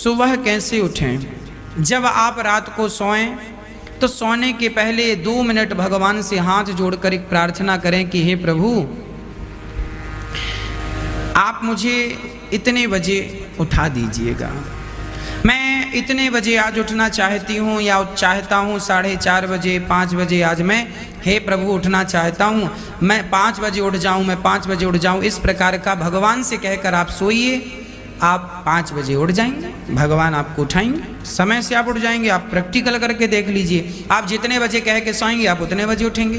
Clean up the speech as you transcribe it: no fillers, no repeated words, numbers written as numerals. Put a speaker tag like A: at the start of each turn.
A: सुबह कैसे उठें? जब आप रात को सोएं तो सोने के पहले 2 मिनट भगवान से हाथ जोड़कर एक प्रार्थना करें कि हे प्रभु, आप मुझे इतने बजे उठा दीजिएगा। मैं इतने बजे आज उठना चाहती हूँ या चाहता हूँ 4:30 बजे, 5 बजे आज मैं हे प्रभु उठना चाहता हूँ। मैं 5 बजे उठ जाऊँ, मैं 5 बजे उठ जाऊँ। इस प्रकार का भगवान से कहकर आप सोइए। आप 5 बजे उठ जाएंगे, भगवान आपको उठाएंगे। समय से आप उठ जाएंगे। आप प्रैक्टिकल करके देख लीजिए। आप जितने बजे कह के सोएंगे आप उतने बजे उठेंगे।